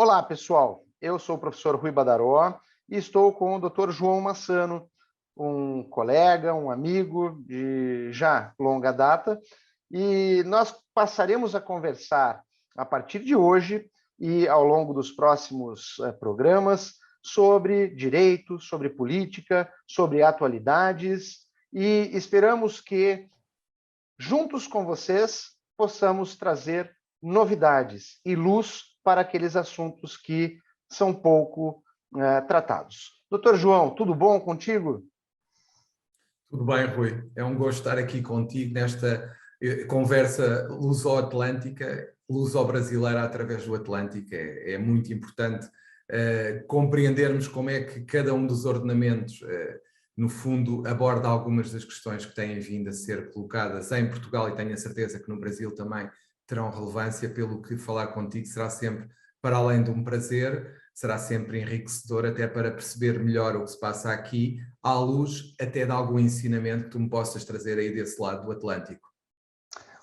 Olá, pessoal. Eu sou o professor Rui Badaró e estou com o Dr. João Massano, um colega, um amigo de já longa data, e nós passaremos a conversar a partir de hoje e ao longo dos próximos programas sobre direito, sobre política, sobre atualidades, e esperamos que, juntos com vocês, possamos trazer novidades e luz para aqueles assuntos que são pouco tratados. Doutor João, tudo bom contigo? Tudo bem, Rui. É um gosto estar aqui contigo nesta conversa luso-atlântica, luso-brasileira através do Atlântico. É muito importante compreendermos como é que cada um dos ordenamentos, no fundo, aborda algumas das questões que têm vindo a ser colocadas em Portugal, e tenho a certeza que no Brasil também terão relevância, pelo que falar contigo será sempre, para além de um prazer, será sempre enriquecedor, até para perceber melhor o que se passa aqui, à luz até de algum ensinamento que tu me possas trazer aí desse lado do Atlântico.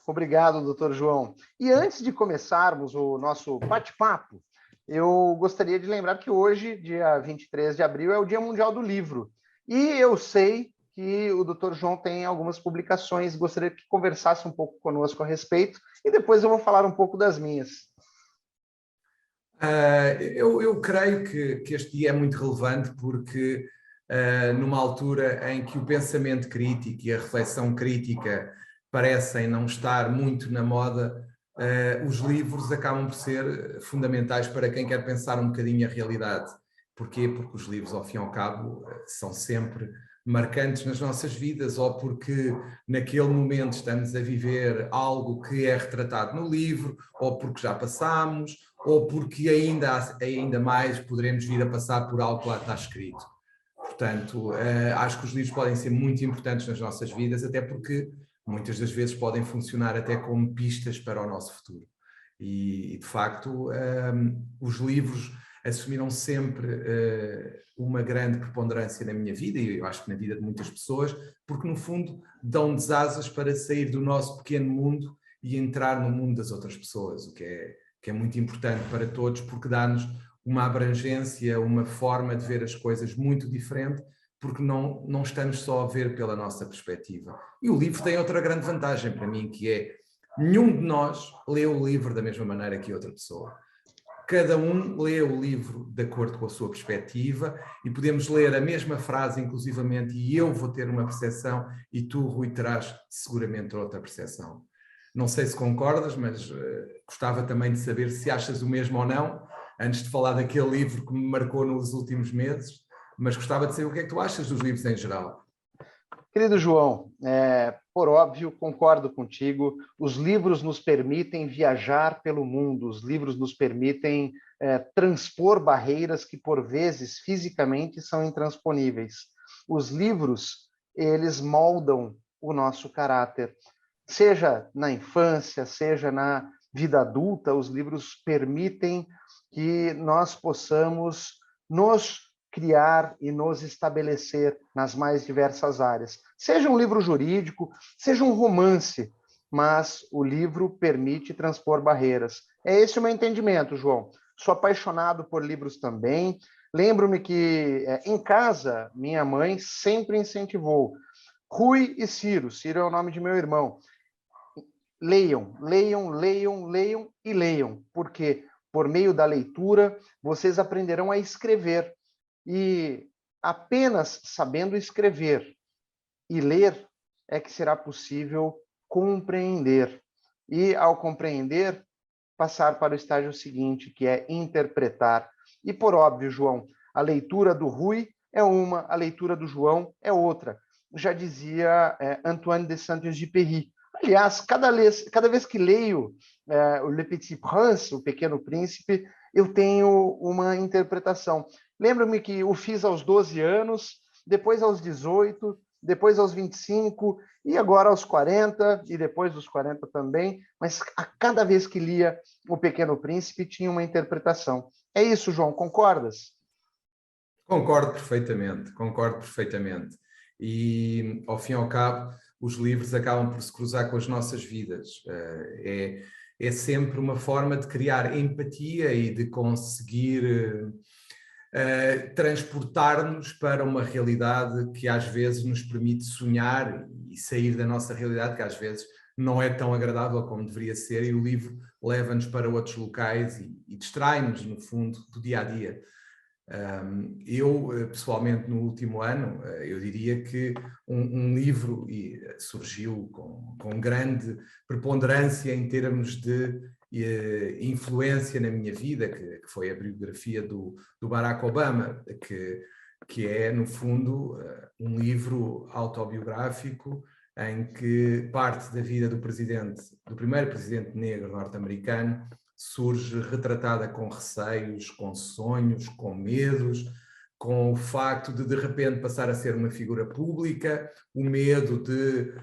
Obrigado, doutor João. E antes de começarmos o nosso bate-papo, eu gostaria de lembrar que hoje, dia 23 de abril, é o Dia Mundial do Livro. E eu sei que o doutor João tem algumas publicações, gostaria que conversasse um pouco conosco a respeito, e depois eu vou falar um pouco das minhas. Eu creio que este dia é muito relevante porque numa altura em que o pensamento crítico e a reflexão crítica parecem não estar muito na moda, os livros acabam por ser fundamentais para quem quer pensar um bocadinho a realidade. Porquê? Porque os livros, ao fim e ao cabo, são sempre marcantes nas nossas vidas, ou porque naquele momento estamos a viver algo que é retratado no livro, ou porque já passámos, ou porque ainda mais poderemos vir a passar por algo que lá está escrito. Portanto, acho que os livros podem ser muito importantes nas nossas vidas, até porque muitas das vezes podem funcionar até como pistas para o nosso futuro. E de facto, os livros assumiram sempre uma grande preponderância na minha vida, e eu acho que na vida de muitas pessoas, porque no fundo dão-nos asas para sair do nosso pequeno mundo e entrar no mundo das outras pessoas, o que é muito importante para todos, porque dá-nos uma abrangência, uma forma de ver as coisas muito diferente, porque não estamos só a ver pela nossa perspectiva. E o livro tem outra grande vantagem para mim, que é nenhum de nós lê o livro da mesma maneira que outra pessoa. Cada um lê o livro de acordo com a sua perspectiva, e podemos ler a mesma frase, inclusivamente, e eu vou ter uma percepção e tu, Rui, terás seguramente outra percepção. Não sei se concordas, mas gostava também de saber se achas o mesmo ou não, antes de falar daquele livro que me marcou nos últimos meses, mas gostava de saber o que é que tu achas dos livros em geral. Querido João, por óbvio, concordo contigo. Os livros nos permitem viajar pelo mundo, os livros nos permitem transpor barreiras que, por vezes, fisicamente são intransponíveis. Os livros, eles moldam o nosso caráter. Seja na infância, seja na vida adulta, os livros permitem que nós possamos nos criar e nos estabelecer nas mais diversas áreas. Seja um livro jurídico, seja um romance, mas o livro permite transpor barreiras. É esse o meu entendimento, João. Sou apaixonado por livros também. Lembro-me que em casa, minha mãe sempre incentivou. Rui e Ciro. Ciro é o nome de meu irmão. Leiam, leiam, leiam, leiam e leiam, porque por meio da leitura vocês aprenderão a escrever. E apenas sabendo escrever e ler é que será possível compreender. E ao compreender, passar para o estágio seguinte, que é interpretar. E por óbvio, João, a leitura do Rui é uma, a leitura do João é outra. Já dizia Antoine de Saint-Exupéry. Aliás, cada vez que leio o Le Petit Prince, o Pequeno Príncipe, eu tenho uma interpretação. Lembro-me que o fiz aos 12 anos, depois aos 18, depois aos 25, e agora aos 40, e depois dos 40 também, mas a cada vez que lia O Pequeno Príncipe tinha uma interpretação. É isso, João, concordas? Concordo perfeitamente, concordo perfeitamente. E, ao fim e ao cabo, os livros acabam por se cruzar com as nossas vidas. é sempre uma forma de criar empatia e de conseguir transportar-nos para uma realidade que às vezes nos permite sonhar e sair da nossa realidade, que às vezes não é tão agradável como deveria ser, e o livro leva-nos para outros locais e distrai-nos, no fundo, do dia-a-dia. Eu, pessoalmente, no último ano, eu diria que um livro surgiu com grande preponderância em termos de influência na minha vida, que foi a biografia do Barack Obama, que é, no fundo, um livro autobiográfico em que parte da vida do primeiro presidente negro norte-americano surge retratada com receios, com sonhos, com medos, com o facto de repente passar a ser uma figura pública, o medo de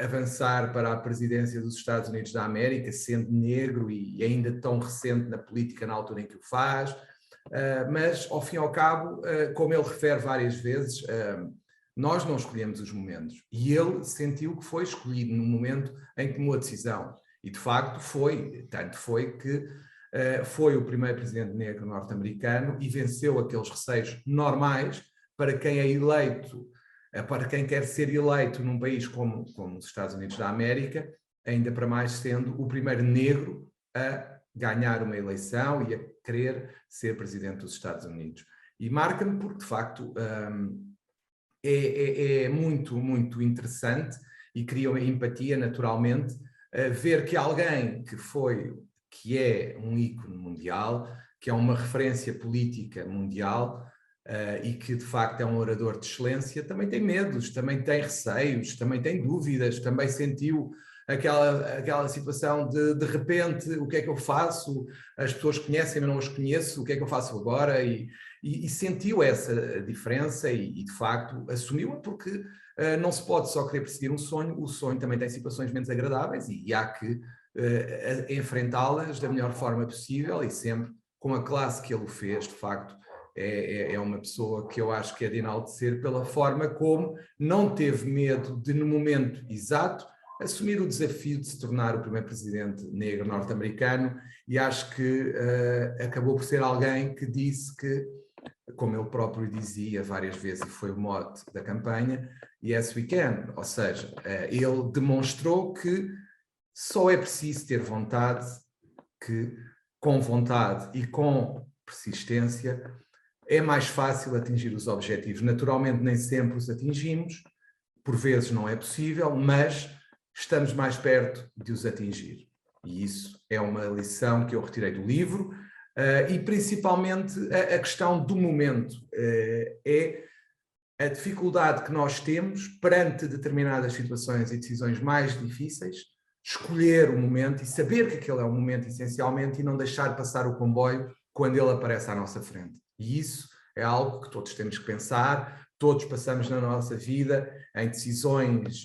avançar para a presidência dos Estados Unidos da América, sendo negro e ainda tão recente na política na altura em que o faz, mas ao fim e ao cabo, como ele refere várias vezes, nós não escolhemos os momentos, e ele sentiu que foi escolhido no momento em que tomou a decisão. E, de facto, tanto foi que foi o primeiro presidente negro norte-americano e venceu aqueles receios normais para quem é eleito, para quem quer ser eleito num país como os Estados Unidos da América, ainda para mais sendo o primeiro negro a ganhar uma eleição e a querer ser presidente dos Estados Unidos. E marca-me porque, de facto, é muito, muito interessante e cria uma empatia, naturalmente, ver que alguém que é um ícone mundial, que é uma referência política mundial e que de facto é um orador de excelência, também tem medos, também tem receios, também tem dúvidas, também sentiu aquela situação de repente, o que é que eu faço? As pessoas conhecem-me, não as conheço, o que é que eu faço agora? E sentiu essa diferença e de facto assumiu-a, porque não se pode só querer perseguir um sonho, o sonho também tem situações menos agradáveis e há que enfrentá-las da melhor forma possível e sempre com a classe que ele o fez. De facto, é uma pessoa que eu acho que é de enaltecer pela forma como não teve medo de, no momento exato, assumir o desafio de se tornar o primeiro presidente negro norte-americano, e acho que acabou por ser alguém que disse que, como ele próprio dizia várias vezes, e foi o mote da campanha, yes we can, ou seja, ele demonstrou que só é preciso ter vontade, que com vontade e com persistência é mais fácil atingir os objetivos. Naturalmente nem sempre os atingimos, por vezes não é possível, mas estamos mais perto de os atingir. E isso é uma lição que eu retirei do livro, e principalmente a questão do momento. É a dificuldade que nós temos perante determinadas situações e decisões mais difíceis, escolher o momento e saber que aquele é o momento essencialmente e não deixar passar o comboio quando ele aparece à nossa frente. E isso é algo que todos temos que pensar, todos passamos na nossa vida em decisões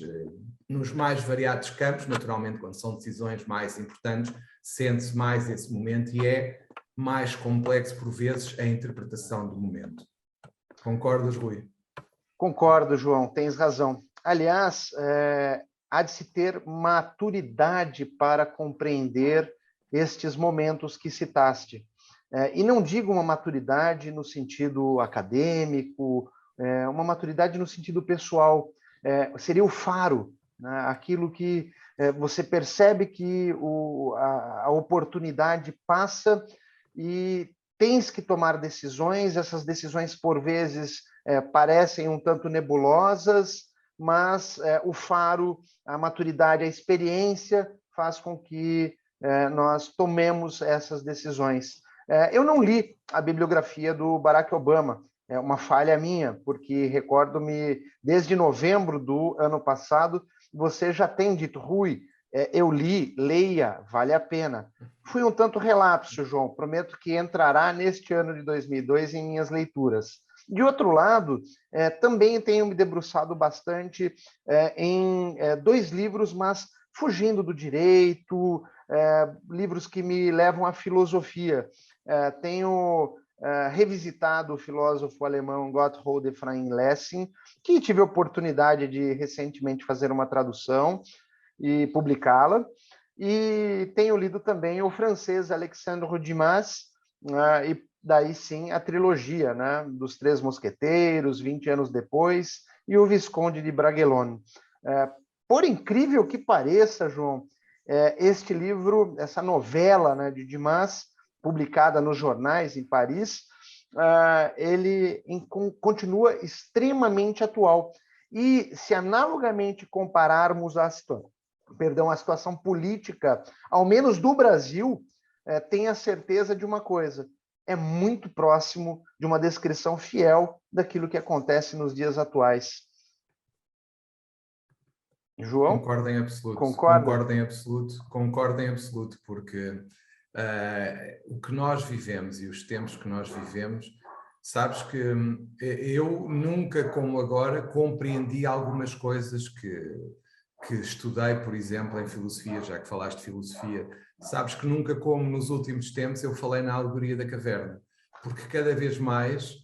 nos mais variados campos, naturalmente quando são decisões mais importantes, sente-se mais esse momento e é mais complexo por vezes a interpretação do momento. Concordas, Rui? Concordo, João, tens razão. Aliás, há de se ter maturidade para compreender estes momentos que citaste. E não digo uma maturidade no sentido acadêmico, uma maturidade no sentido pessoal. Seria o faro, né? Aquilo que você percebe que a oportunidade passa e tens que tomar decisões, essas decisões, por vezes, parecem um tanto nebulosas, mas o faro, a maturidade, a experiência faz com que nós tomemos essas decisões. Eu não li a bibliografia do Barack Obama, é uma falha minha, porque recordo-me, desde novembro do ano passado, você já tem dito, Rui, eu li, leia, vale a pena. Fui um tanto relapso, João, prometo que entrará neste ano de 2002 em minhas leituras. De outro lado, também tenho me debruçado bastante em dois livros, mas fugindo do direito, livros que me levam à filosofia. Tenho revisitado o filósofo alemão Gotthold Ephraim Lessing, que tive a oportunidade de recentemente fazer uma tradução e publicá-la. e tenho lido também o francês Alexandre Dumas, e daí sim a trilogia, né, dos Três Mosqueteiros, 20 anos depois, e o Visconde de Bragelonne. Por incrível que pareça, João, este livro, essa novela, né, de Dumas, publicada nos jornais em Paris, ele continua extremamente atual. E se analogamente compararmos a situação política, ao menos do Brasil, tenha certeza de uma coisa: é muito próximo de uma descrição fiel daquilo que acontece nos dias atuais. João? Concordo em absoluto, Concorda? concordo em absoluto, porque o que nós vivemos e os tempos que nós vivemos, sabes que eu nunca, como agora, compreendi algumas coisas que estudei, por exemplo, em filosofia, já que falaste de filosofia. Sabes que nunca, como nos últimos tempos, eu falei na alegoria da caverna, porque cada vez mais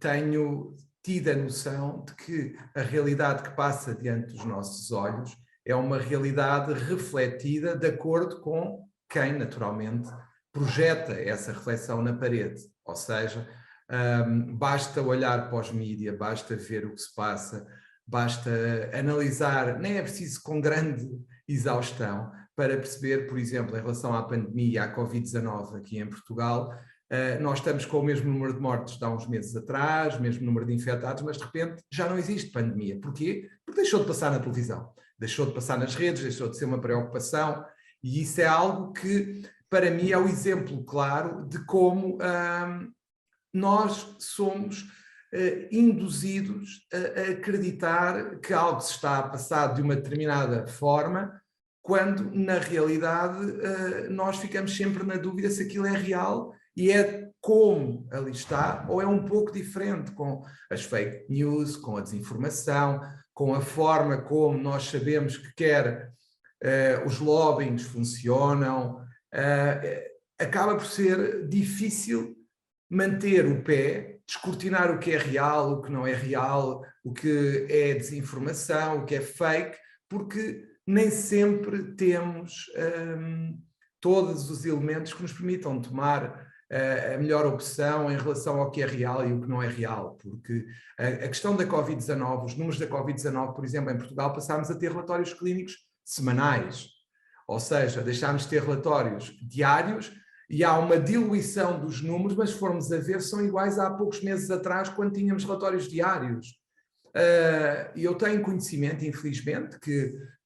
tenho tido a noção de que a realidade que passa diante dos nossos olhos é uma realidade refletida de acordo com quem, naturalmente, projeta essa reflexão na parede. Ou seja, basta olhar para os mídias, basta ver o que se passa, basta analisar, nem é preciso com grande exaustão, para perceber, por exemplo, em relação à pandemia, à Covid-19 aqui em Portugal, nós estamos com o mesmo número de mortes de há uns meses atrás, mesmo número de infectados, mas de repente já não existe pandemia. Porquê? Porque deixou de passar na televisão, deixou de passar nas redes, deixou de ser uma preocupação, e isso é algo que, para mim, é o exemplo claro de como nós somos induzidos a acreditar que algo se está a passar de uma determinada forma, quando, na realidade, nós ficamos sempre na dúvida se aquilo é real e é como ali está, ou é um pouco diferente, com as fake news, com a desinformação, com a forma como nós sabemos que quer os lobbyings funcionam. Acaba por ser difícil manter o pé, descortinar o que é real, o que não é real, o que é desinformação, o que é fake, porque nem sempre temos todos os elementos que nos permitam tomar a melhor opção em relação ao que é real e o que não é real, porque a questão da Covid-19, os números da Covid-19, por exemplo, em Portugal, passámos a ter relatórios clínicos semanais, ou seja, deixámos de ter relatórios diários e há uma diluição dos números, mas se formos a ver, são iguais a há poucos meses atrás, quando tínhamos relatórios diários. E eu tenho conhecimento, infelizmente,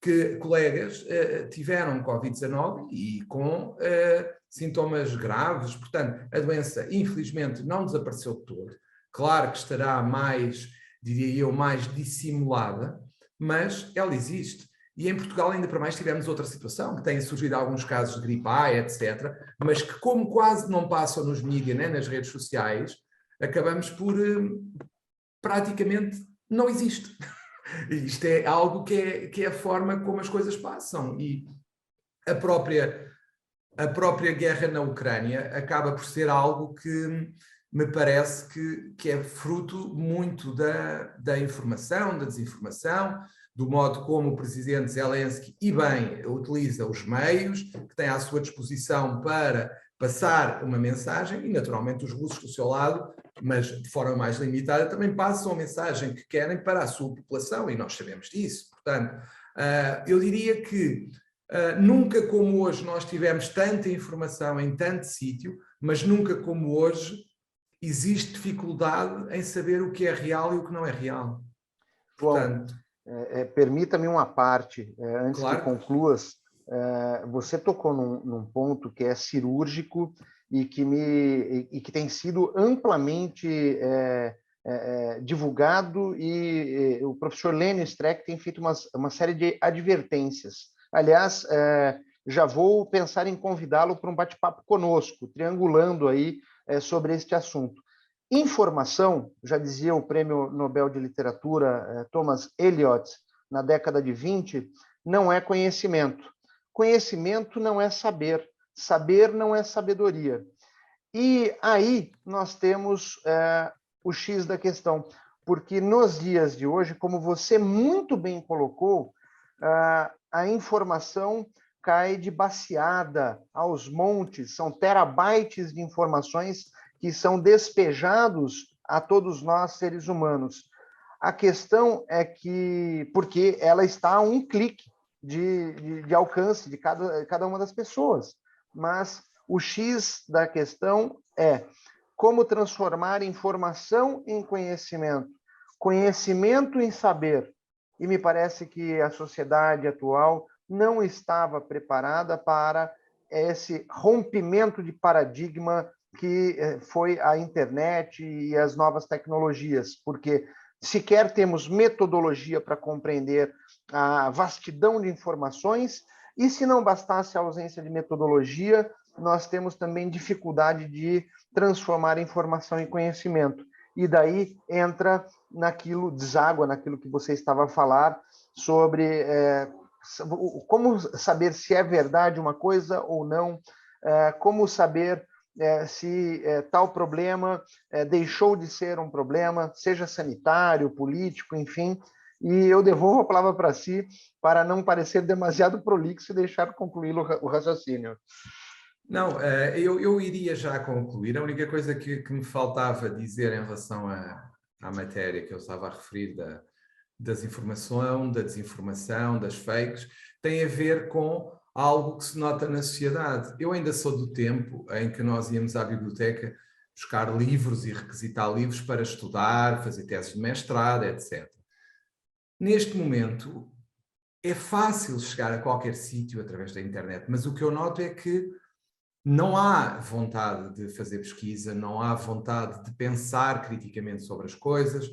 que colegas tiveram Covid-19 e com sintomas graves, portanto, a doença, infelizmente, não desapareceu de todo. Claro que estará mais, diria eu, mais dissimulada, mas ela existe. E em Portugal, ainda para mais, tivemos outra situação, que têm surgido alguns casos de gripe A, etc., mas que, como quase não passam nos mídias, nem nas redes sociais, acabamos por praticamente não existe. Isto é algo que é a forma como as coisas passam. E a própria guerra na Ucrânia acaba por ser algo que me parece que é fruto muito da informação, da desinformação, do modo como o presidente Zelensky, e bem, utiliza os meios que tem à sua disposição para passar uma mensagem, e naturalmente os russos do seu lado, mas de forma mais limitada, também passam a mensagem que querem para a sua população, e nós sabemos disso. Portanto, eu diria que nunca como hoje nós tivemos tanta informação em tanto sítio, mas nunca como hoje existe dificuldade em saber o que é real e o que não é real. Portanto, permita-me uma parte, antes claro. que concluas. Você tocou num ponto que é cirúrgico e que tem sido amplamente divulgado, e o professor Lênio Streck tem feito uma série de advertências. Aliás, já vou pensar em convidá-lo para um bate-papo conosco, triangulando aí sobre este assunto. Informação, já dizia o Prêmio Nobel de Literatura Thomas Eliot, na década de 20, não é conhecimento. Conhecimento não é saber. Saber não é sabedoria. E aí nós temos o X da questão, porque nos dias de hoje, como você muito bem colocou, a informação cai de baseada aos montes, são terabytes de informações que são despejados a todos nós, seres humanos. A questão é que, porque ela está a um clique de alcance de cada uma das pessoas, mas o X da questão é como transformar informação em conhecimento, conhecimento em saber. E me parece que a sociedade atual não estava preparada para esse rompimento de paradigma que foi a internet e as novas tecnologias, porque sequer temos metodologia para compreender a vastidão de informações, e se não bastasse a ausência de metodologia, nós temos também dificuldade de transformar informação em conhecimento. E daí entra deságua naquilo que você estava a falar sobre como saber se é verdade uma coisa ou não, como saber se tal problema deixou de ser um problema, seja sanitário, político, enfim. E eu devolvo a palavra para si, para não parecer demasiado prolixo e deixar concluir o raciocínio. Não, eu iria já concluir. A única coisa que me faltava dizer em relação à matéria que eu estava a referir da desinformação, da desinformação, das fakes, tem a ver com algo que se nota na sociedade. Eu ainda sou do tempo em que nós íamos à biblioteca buscar livros e requisitar livros para estudar, fazer teses de mestrado, etc. Neste momento, é fácil chegar a qualquer sítio através da internet, mas o que eu noto é que não há vontade de fazer pesquisa, não há vontade de pensar criticamente sobre as coisas,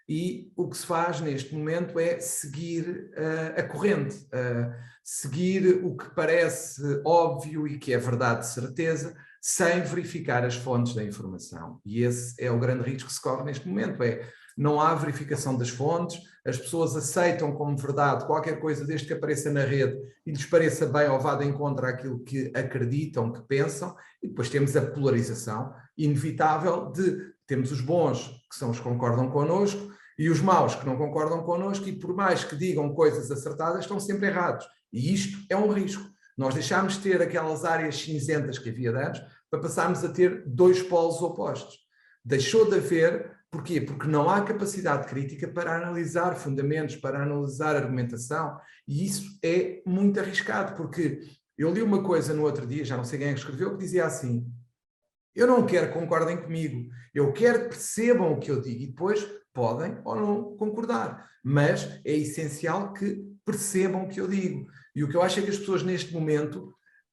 e o que se faz neste momento é seguir a corrente, seguir o que parece óbvio e que é verdade de certeza, sem verificar as fontes da informação. E esse é o grande risco que se corre neste momento, não há verificação das fontes, as pessoas aceitam como verdade qualquer coisa desde que apareça na rede e lhes pareça bem ou vá de encontro àquilo que acreditam, que pensam, e depois temos a polarização inevitável de temos os bons, que são os que concordam connosco, e os maus, que não concordam connosco, e por mais que digam coisas acertadas, estão sempre errados. E isto é um risco. Nós deixámos de ter aquelas áreas cinzentas que havia de antes, para passarmos a ter dois polos opostos. Deixou de haver. Porquê? Porque não há capacidade crítica para analisar fundamentos, para analisar argumentação, e isso é muito arriscado, porque eu li uma coisa no outro dia, já não sei quem é que escreveu, que dizia assim: eu não quero que concordem comigo, eu quero que percebam o que eu digo, e depois podem ou não concordar, mas é essencial que percebam o que eu digo. E o que eu acho é que as pessoas neste momento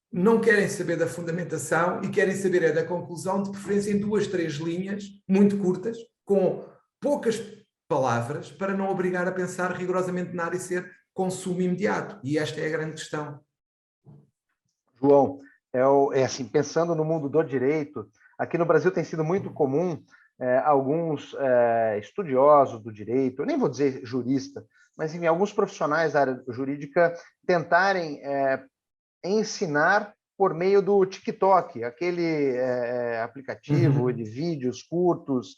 não querem saber da fundamentação e querem saber da conclusão, de preferência em 2, 3 linhas, muito curtas, com poucas palavras, para não obrigar a pensar rigorosamente nada e ser consumo imediato. E esta é a grande questão. João, assim, pensando no mundo do direito, aqui no Brasil tem sido muito comum alguns estudiosos do direito, eu nem vou dizer jurista, mas enfim, alguns profissionais da área jurídica tentarem ensinar por meio do TikTok, aquele aplicativo de vídeos curtos.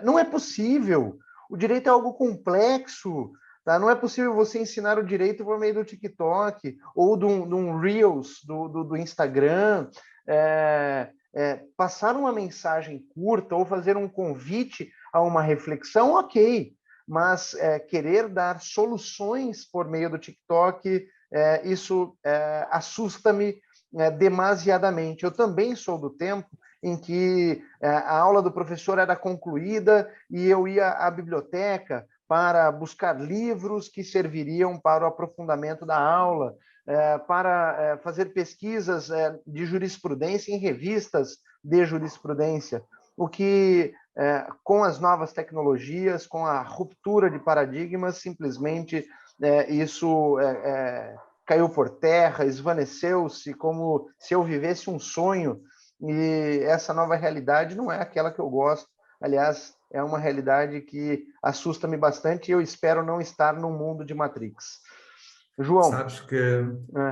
Não é possível. O direito é algo complexo. Tá? Não é possível você ensinar o direito por meio do TikTok ou de um Reels do Instagram. Passar uma mensagem curta ou fazer um convite a uma reflexão, ok. Mas querer dar soluções por meio do TikTok, isso assusta-me demasiadamente. Eu também sou do tempo em que a aula do professor era concluída e eu ia à biblioteca para buscar livros que serviriam para o aprofundamento da aula, para fazer pesquisas de jurisprudência em revistas de jurisprudência, o que, com as novas tecnologias, com a ruptura de paradigmas, simplesmente isso caiu por terra, esvaneceu-se, como se eu vivesse um sonho. E essa nova realidade não é aquela que eu gosto. Aliás, é uma realidade que assusta-me bastante e eu espero não estar num mundo de Matrix. João. Sabes que...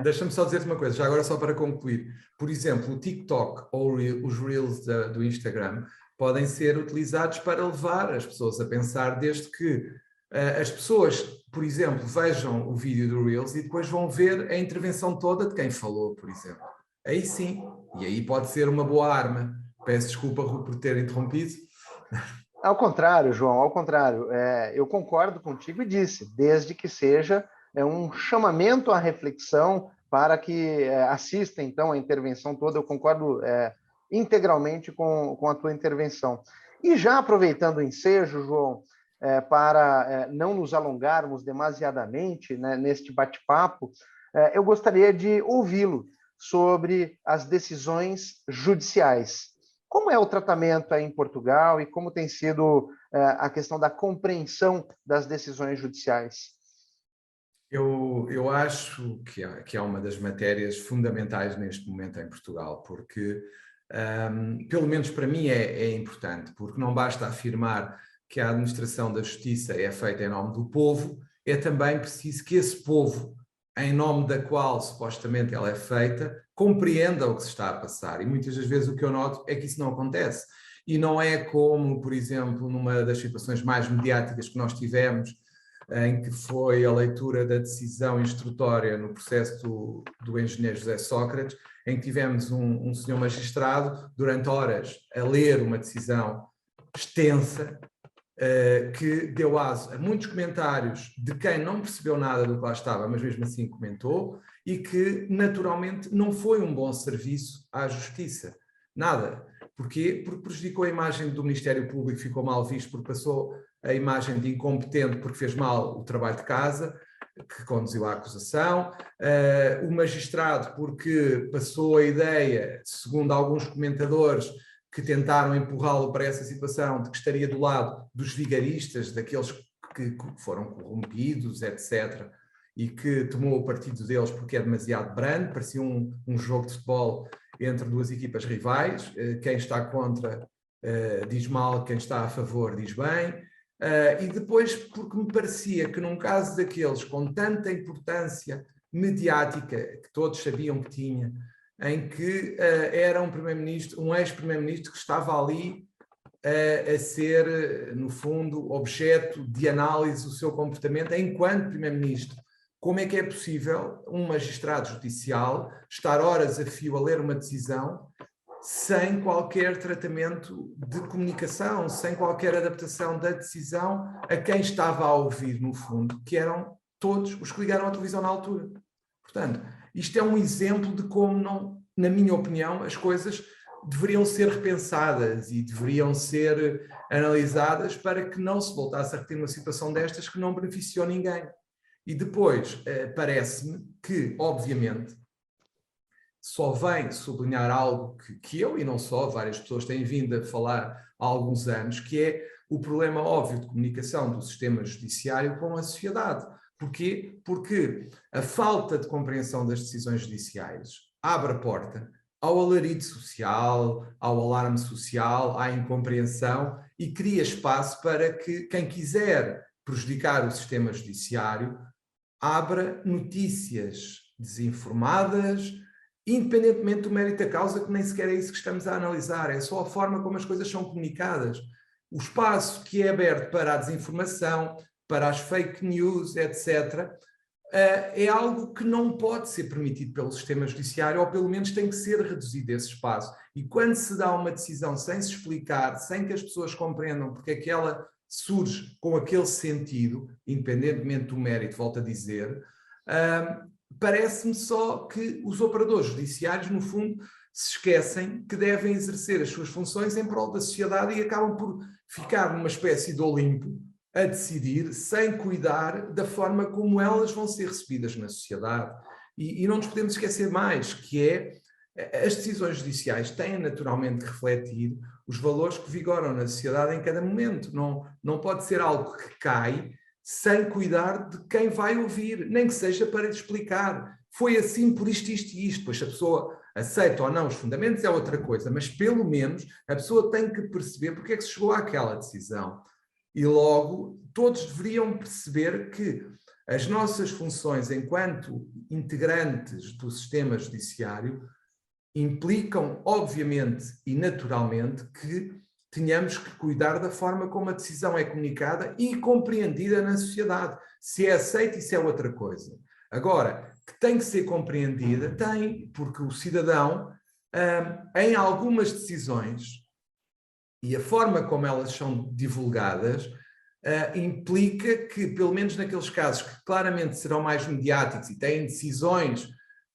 Deixa-me só dizer-te uma coisa, já agora só para concluir. Por exemplo, o TikTok ou os Reels do Instagram podem ser utilizados para levar as pessoas a pensar, desde que as pessoas, por exemplo, vejam o vídeo do Reels e depois vão ver a intervenção toda de quem falou, por exemplo. Aí sim, e aí pode ser uma boa arma. Peço desculpa por ter interrompido. Ao contrário, João, ao contrário. Eu concordo contigo e disse, desde que seja um chamamento à reflexão para que assista, então, a intervenção toda. Eu concordo integralmente com a tua intervenção. E já aproveitando o ensejo, João, para não nos alongarmos demasiadamente, né, neste bate-papo, eu gostaria de ouvi-lo sobre as decisões judiciais. Como é o tratamento aí em Portugal e como tem sido a questão da compreensão das decisões judiciais? Eu acho que é uma das matérias fundamentais neste momento em Portugal, porque, pelo menos para mim, é importante, porque não basta afirmar que a administração da justiça é feita em nome do povo, é também preciso que esse povo, em nome da qual supostamente ela é feita, compreenda o que se está a passar. E muitas das vezes o que eu noto é que isso não acontece. E não é como, por exemplo, numa das situações mais mediáticas que nós tivemos, em que foi a leitura da decisão instrutória no processo do engenheiro José Sócrates, em que tivemos um senhor magistrado durante horas a ler uma decisão extensa, que deu aso a muitos comentários de quem não percebeu nada do que lá estava, mas mesmo assim comentou, e que naturalmente não foi um bom serviço à justiça. Nada. Porquê? Porque prejudicou a imagem do Ministério Público, ficou mal visto, porque passou a imagem de incompetente porque fez mal o trabalho de casa, que conduziu à acusação, o magistrado porque passou a ideia, segundo alguns comentadores, que tentaram empurrá-lo para essa situação, de que estaria do lado dos vigaristas, daqueles que foram corrompidos, etc., e que tomou o partido deles porque é demasiado brando, parecia um jogo de futebol entre duas equipas rivais, quem está contra diz mal, quem está a favor diz bem, e depois porque me parecia que num caso daqueles com tanta importância mediática, que todos sabiam que tinha, em que era um primeiro-ministro, um ex-primeiro-ministro que estava ali a ser, no fundo, objeto de análise do seu comportamento enquanto primeiro-ministro. Como é que é possível um magistrado judicial estar horas a fio a ler uma decisão sem qualquer tratamento de comunicação, sem qualquer adaptação da decisão a quem estava a ouvir, no fundo, que eram todos os que ligaram à televisão na altura. Portanto, isto é um exemplo de como, não, na minha opinião, as coisas deveriam ser repensadas e deveriam ser analisadas para que não se voltasse a repetir uma situação destas que não beneficiou ninguém. E depois, parece-me que, obviamente, só vem sublinhar algo que eu, e não só, várias pessoas têm vindo a falar há alguns anos, que é o problema óbvio de comunicação do sistema judiciário com a sociedade. Porquê? Porque a falta de compreensão das decisões judiciais abre a porta ao alarido social, ao alarme social, à incompreensão e cria espaço para que quem quiser prejudicar o sistema judiciário abra notícias desinformadas, independentemente do mérito da causa, que nem sequer é isso que estamos a analisar, é só a forma como as coisas são comunicadas. O espaço que é aberto para a desinformação, para as fake news, etc., é algo que não pode ser permitido pelo sistema judiciário, ou pelo menos tem que ser reduzido esse espaço. E quando se dá uma decisão sem se explicar, sem que as pessoas compreendam porque é que ela surge com aquele sentido, independentemente do mérito, volto a dizer, parece-me só que os operadores judiciários, no fundo, se esquecem que devem exercer as suas funções em prol da sociedade e acabam por ficar numa espécie de Olimpo a decidir sem cuidar da forma como elas vão ser recebidas na sociedade. E não nos podemos esquecer mais, que é as decisões judiciais têm naturalmente que refletir os valores que vigoram na sociedade em cada momento. Não pode ser algo que cai sem cuidar de quem vai ouvir, nem que seja para lhe explicar. Foi assim por isto, isto e isto. Pois se a pessoa aceita ou não os fundamentos é outra coisa, mas pelo menos a pessoa tem que perceber porque é que se chegou àquela decisão. E logo todos deveriam perceber que as nossas funções enquanto integrantes do sistema judiciário implicam, obviamente e naturalmente, que tenhamos que cuidar da forma como a decisão é comunicada e compreendida na sociedade. Se é aceito, isso é outra coisa. Agora, que tem que ser compreendida, tem, porque o cidadão, em algumas decisões, e a forma como elas são divulgadas, implica que, pelo menos naqueles casos que claramente serão mais mediáticos e têm decisões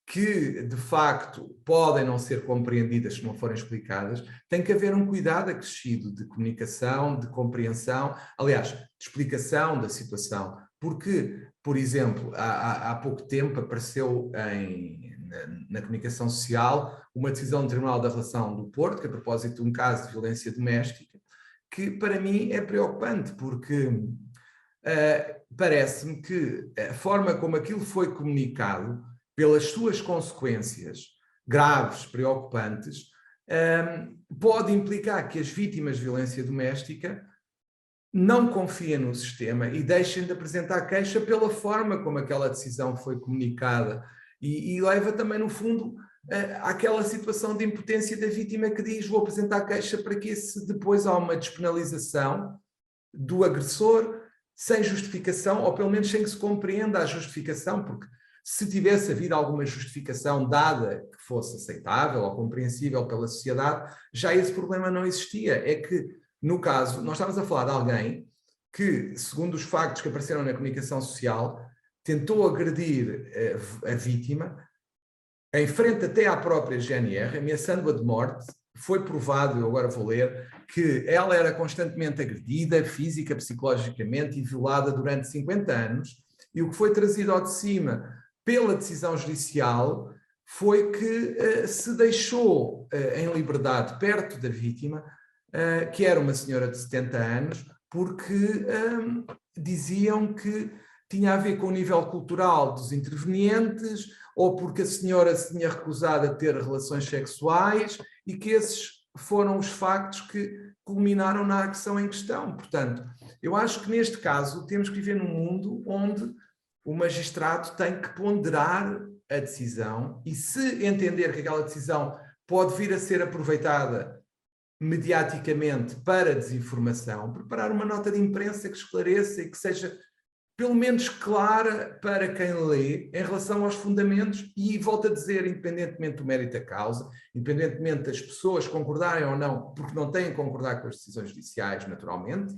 que, de facto, podem não ser compreendidas se não forem explicadas, tem que haver um cuidado acrescido de comunicação, de compreensão, aliás, de explicação da situação. Porque, por exemplo, há pouco tempo apareceu na comunicação social uma decisão do Tribunal da Relação do Porto, que a propósito de um caso de violência doméstica, que para mim é preocupante, porque parece-me que a forma como aquilo foi comunicado, pelas suas consequências graves, preocupantes, pode implicar que as vítimas de violência doméstica não confiem no sistema e deixem de apresentar queixa pela forma como aquela decisão foi comunicada. E leva também, no fundo, àquela situação de impotência da vítima que diz: vou apresentar queixa para que se depois há uma despenalização do agressor sem justificação, ou pelo menos sem que se compreenda a justificação, porque se tivesse havido alguma justificação dada que fosse aceitável ou compreensível pela sociedade, já esse problema não existia. É que, no caso, nós estamos a falar de alguém que, segundo os factos que apareceram na comunicação social, tentou agredir a vítima em frente até à própria GNR, ameaçando-a de morte. Foi provado, eu agora vou ler, que ela era constantemente agredida, física, psicologicamente, e violada durante 50 anos, e o que foi trazido ao de cima pela decisão judicial foi que se deixou em liberdade perto da vítima, que era uma senhora de 70 anos, porque diziam que tinha a ver com o nível cultural dos intervenientes, ou porque a senhora se tinha recusado a ter relações sexuais, e que esses foram os factos que culminaram na agressão em questão. Portanto, eu acho que neste caso temos que viver num mundo onde o magistrado tem que ponderar a decisão e, se entender que aquela decisão pode vir a ser aproveitada mediaticamente para desinformação, preparar uma nota de imprensa que esclareça e que seja pelo menos clara para quem lê em relação aos fundamentos e, volto a dizer, independentemente do mérito da causa, independentemente das pessoas concordarem ou não, porque não têm que concordar com as decisões judiciais, naturalmente,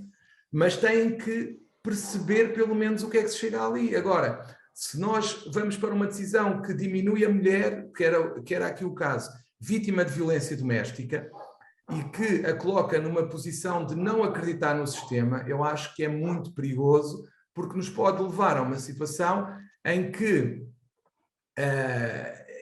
mas têm que perceber pelo menos o que é que se chega ali. Agora, se nós vamos para uma decisão que diminui a mulher, que era aqui o caso, vítima de violência doméstica, e que a coloca numa posição de não acreditar no sistema, eu acho que é muito perigoso, porque nos pode levar a uma situação em que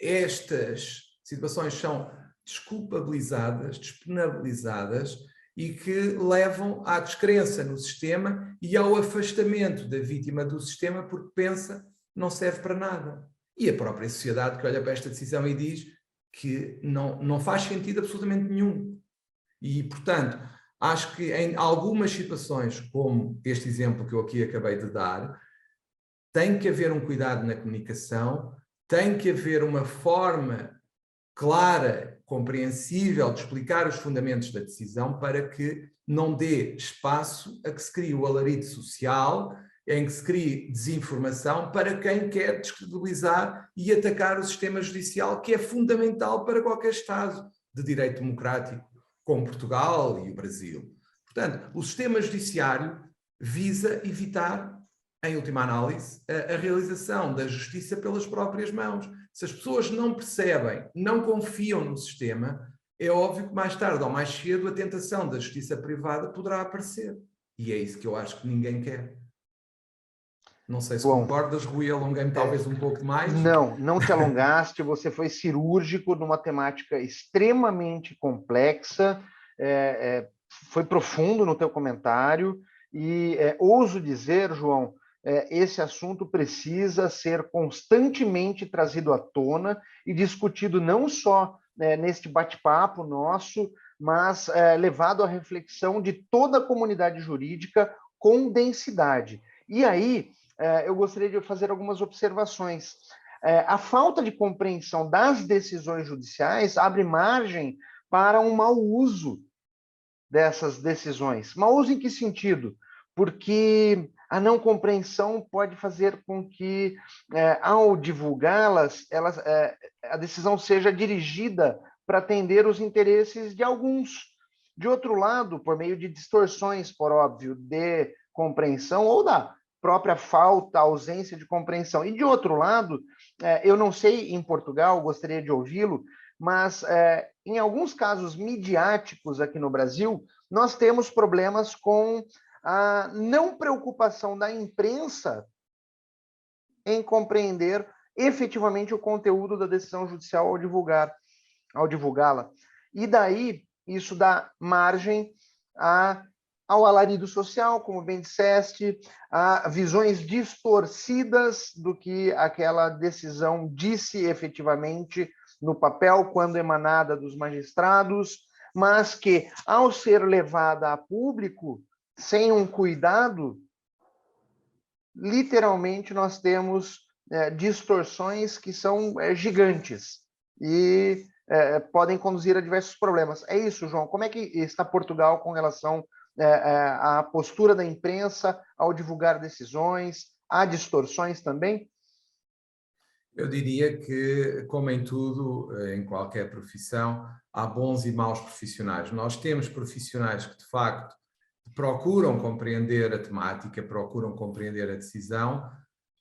estas situações são desculpabilizadas, despenalizadas, e que levam à descrença no sistema e ao afastamento da vítima do sistema, porque pensa não serve para nada. E a própria sociedade que olha para esta decisão e diz que não faz sentido absolutamente nenhum. E, portanto, acho que em algumas situações, como este exemplo que eu aqui acabei de dar, tem que haver um cuidado na comunicação, tem que haver uma forma clara, compreensível de explicar os fundamentos da decisão, para que não dê espaço a que se crie o alarido social, em que se crie desinformação para quem quer descredibilizar e atacar o sistema judicial, que é fundamental para qualquer Estado de direito democrático, como Portugal e o Brasil. Portanto, o sistema judiciário visa evitar, em última análise, a realização da justiça pelas próprias mãos. Se as pessoas não percebem, não confiam no sistema, é óbvio que mais tarde ou mais cedo a tentação da justiça privada poderá aparecer. E é isso que eu acho que ninguém quer. Não sei se concordas, Rui, alonguei-me talvez um pouco demais. Não te alongaste, você foi cirúrgico numa temática extremamente complexa, foi profundo no teu comentário, e ouso dizer, João, esse assunto precisa ser constantemente trazido à tona e discutido não só neste bate-papo nosso, mas levado à reflexão de toda a comunidade jurídica com densidade. E aí, eu gostaria de fazer algumas observações. A falta de compreensão das decisões judiciais abre margem para um mau uso dessas decisões. Mau uso em que sentido? Porque a não compreensão pode fazer com que, ao divulgá-las, a decisão seja dirigida para atender os interesses de alguns. De outro lado, por meio de distorções, por óbvio, de compreensão ou da própria falta, ausência de compreensão. E de outro lado, eu não sei em Portugal, gostaria de ouvi-lo, mas em alguns casos midiáticos aqui no Brasil, nós temos problemas com a não preocupação da imprensa em compreender efetivamente o conteúdo da decisão judicial ao divulgá-la. E daí, isso dá margem ao alarido social, como bem disseste, a visões distorcidas do que aquela decisão disse efetivamente no papel, quando emanada dos magistrados, mas que, ao ser levada a público, sem um cuidado, literalmente nós temos distorções que são gigantes e podem conduzir a diversos problemas. É isso, João. Como é que está Portugal com relação à postura da imprensa ao divulgar decisões? Há distorções também? Eu diria que, como em tudo, em qualquer profissão, há bons e maus profissionais. Nós temos profissionais que, de facto, procuram compreender a temática, procuram compreender a decisão,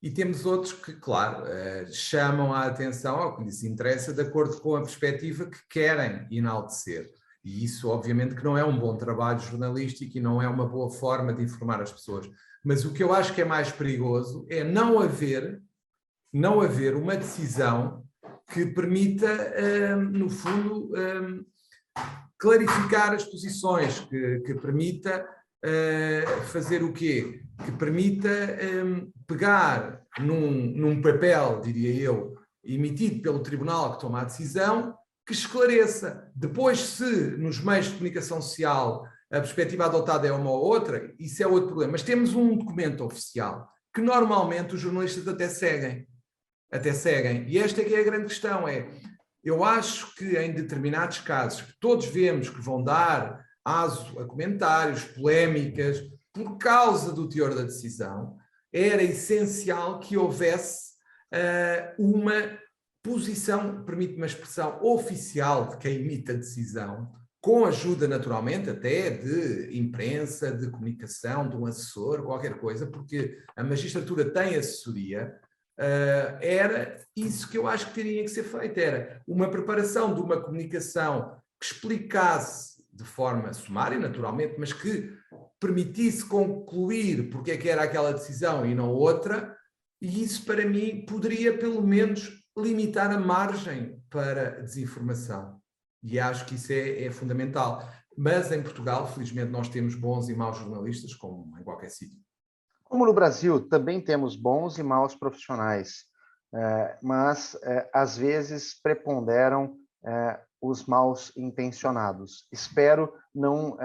e temos outros que, claro, chamam a atenção ao que lhes interessa de acordo com a perspectiva que querem enaltecer. E isso, obviamente, que não é um bom trabalho jornalístico e não é uma boa forma de informar as pessoas. Mas o que eu acho que é mais perigoso é não haver uma decisão que permita, no fundo, clarificar as posições, que permita fazer o quê? Que permita pegar num papel, diria eu, emitido pelo tribunal que toma a decisão, que esclareça. Depois, se nos meios de comunicação social a perspectiva adotada é uma ou outra, isso é outro problema. Mas temos um documento oficial que normalmente os jornalistas até seguem. E esta é que é a grande questão, eu acho que em determinados casos, que todos vemos que vão dar aso a comentários, polémicas, por causa do teor da decisão, era essencial que houvesse uma posição, permite-me a expressão, oficial de quem emite a decisão, com ajuda naturalmente até de imprensa, de comunicação, de um assessor, qualquer coisa, porque a magistratura tem assessoria. Era isso que eu acho que teria que ser feito, era uma preparação de uma comunicação que explicasse de forma sumária, naturalmente, mas que permitisse concluir porque é que era aquela decisão e não outra, e isso para mim poderia pelo menos limitar a margem para desinformação, e acho que isso é fundamental. Mas em Portugal, felizmente, nós temos bons e maus jornalistas, como em qualquer sítio. Como no Brasil, também temos bons e maus profissionais, mas às vezes preponderam os maus intencionados. Espero não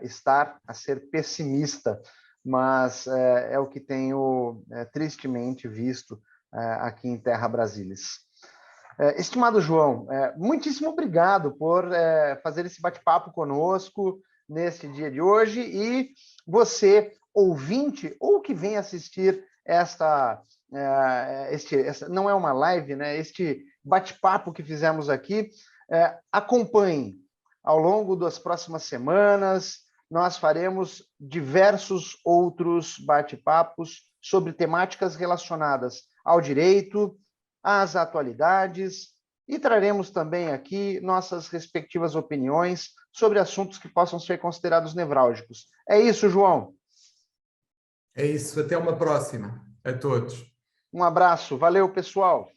estar a ser pessimista, mas é o que tenho tristemente visto aqui em Terra Brasilis. Estimado João, muitíssimo obrigado por fazer esse bate-papo conosco neste dia de hoje, e você, ouvinte, ou que vem assistir esta não é uma live, né? Este bate-papo que fizemos aqui, acompanhe. Ao longo das próximas semanas, nós faremos diversos outros bate-papos sobre temáticas relacionadas ao direito, às atualidades, e traremos também aqui nossas respectivas opiniões sobre assuntos que possam ser considerados nevrálgicos. É isso, João. É isso, até uma próxima. A todos. Um abraço, valeu, pessoal.